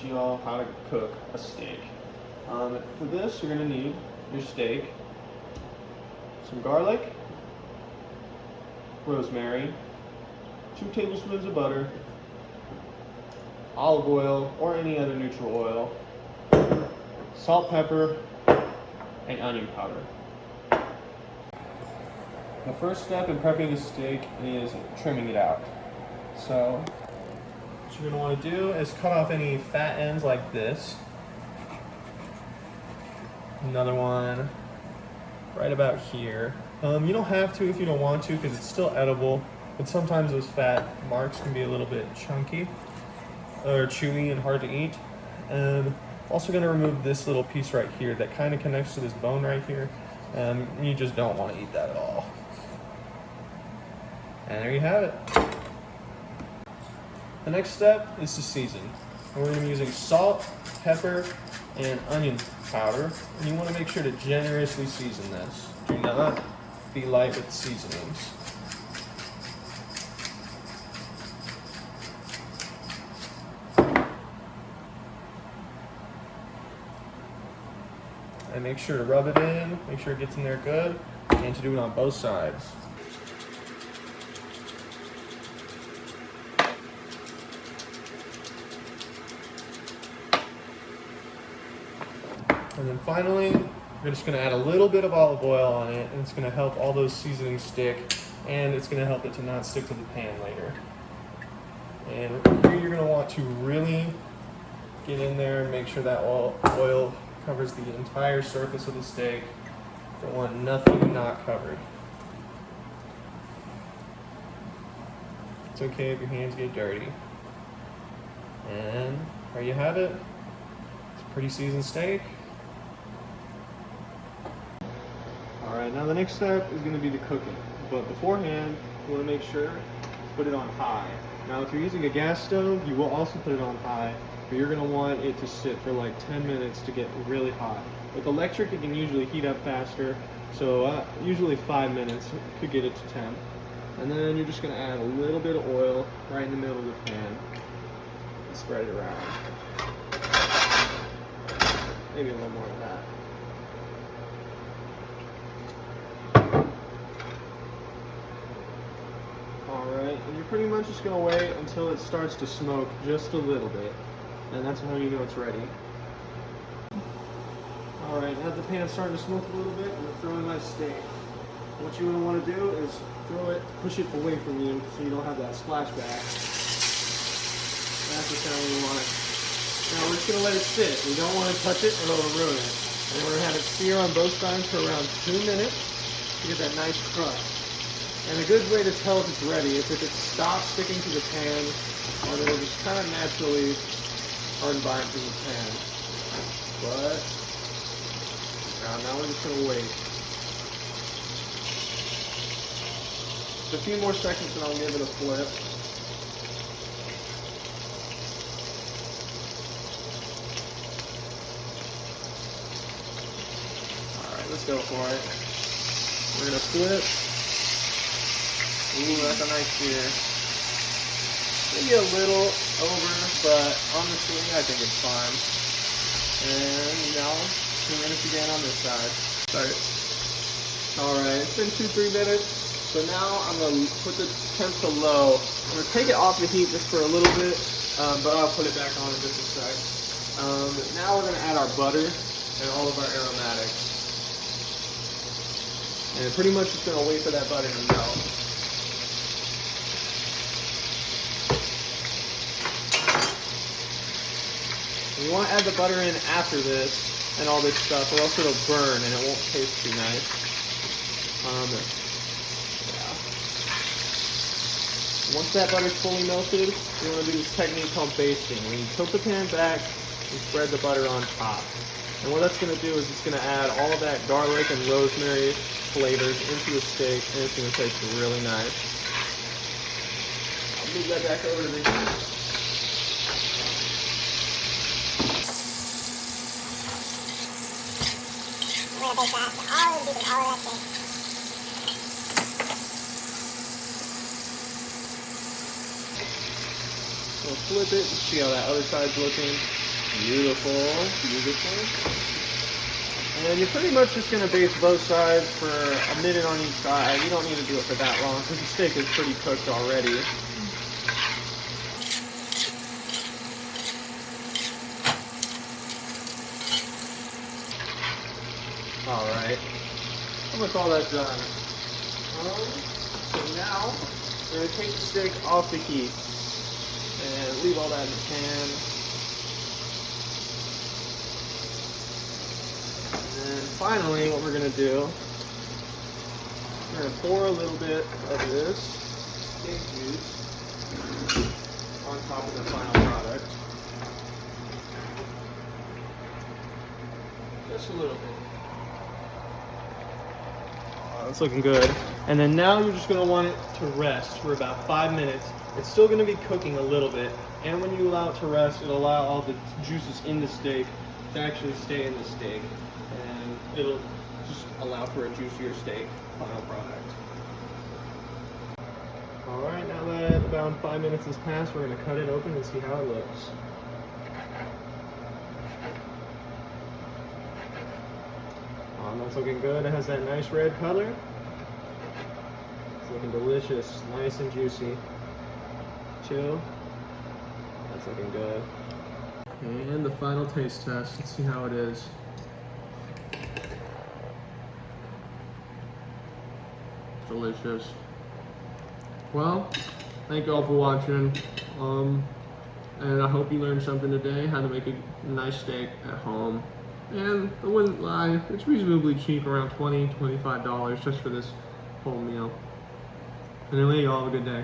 you all how to cook a steak. For this, you're going to need your steak, some garlic, rosemary, 2 tablespoons of butter, olive oil or any other neutral oil, salt, pepper, and onion powder. The first step in prepping the steak is trimming it out. So what you're going to want to do is cut off any fat ends like this. Another one right about here. You don't have to if you don't want to because it's still edible, but sometimes those fat marks can be a little bit chunky or chewy and hard to eat. And also going to remove this little piece right here that kind of connects to this bone right here. You just don't want to eat that at all. And there you have it. The next step is to season. We're going to be using salt, pepper, and onion powder. And you want to make sure to generously season this. Do not be light with seasonings. And make sure to rub it in, make sure it gets in there good, and to do it on both sides. And then finally, we're just going to add a little bit of olive oil on it, and it's going to help all those seasonings stick, and it's going to help it to not stick to the pan later. And here you're going to want to really get in there and make sure that oil covers the entire surface of the steak. Don't want nothing not covered. It's okay if your hands get dirty. And there you have it. It's a pretty seasoned steak. Alright, now the next step is going to be the cooking. But beforehand, you want to make sure to put it on high. Now if you're using a gas stove, you will also put it on high, but you're going to want it to sit for like 10 minutes to get really hot. With electric, it can usually heat up faster, so usually 5 minutes could get it to 10. And then you're just going to add a little bit of oil right in the middle of the pan and spread it around. Maybe a little more than that. Alright, and you're pretty much just going to wait until it starts to smoke just a little bit. And that's how you know it's ready. Alright, now the pan's starting to smoke a little bit, I'm going to throw in my steak. What you're going to want to do is push it away from you so you don't have that splashback. That's the sound we want. Now we're just going to let it sit. We don't want to touch it or it'll ruin it. And we're going to have it sear on both sides for around 2 minutes to get that nice crust. And a good way to tell if it's ready is if it stops sticking to the pan, or then it'll just kind of naturally unbind to the pan. But now we're just going to wait. Just a few more seconds and I'll give it a flip. Alright, let's go for it. We're going to flip. Ooh, that's a nice sear. Maybe a little over, but honestly, I think it's fine. And now, 2 minutes again on this side. Start. Alright, it's been 2-3 minutes. So now I'm going to put the temp to low. I'm going to take it off the heat just for a little bit, but I'll put it back on in just a sec. Now we're going to add our butter and all of our aromatics. And pretty much just going to wait for that butter to melt. You want to add the butter in after this and all this stuff, or else it'll burn and it won't taste too nice. Once that butter's fully melted, you want to do this technique called basting. When you tilt the pan back, you spread the butter on top. And what that's going to do is it's going to add all of that garlic and rosemary flavors into the steak, and it's going to taste really nice. I'll move that back over to the heat. We'll flip it and see how that other side's looking. Beautiful, beautiful. And you're pretty much just going to baste both sides for a minute on each side. You don't need to do it for that long because the steak is pretty cooked already. Alright, and with all that done, so now we're going to take the steak off the heat and leave all that in the pan. And then finally what we're going to do, we're going to pour a little bit of this steak juice on top of the final product. Just a little bit. It's looking good. And then now you're just going to want it to rest for about 5 minutes. It's still going to be cooking a little bit. And when you allow it to rest, it'll allow all the juices in the steak to actually stay in the steak. And it'll just allow for a juicier steak final product. Alright, now that about 5 minutes has passed, we're going to cut it open and see how it looks. That's looking good. It has that nice red color. It's looking delicious, nice and juicy. Chill. That's looking good. And the final taste test. Let's see how it is. Delicious. Well, thank you all for watching. And I hope you learned something today, how to make a nice steak at home. And I wouldn't lie, it's reasonably cheap, around $20, $25 just for this whole meal. And anyway, you all have a good day.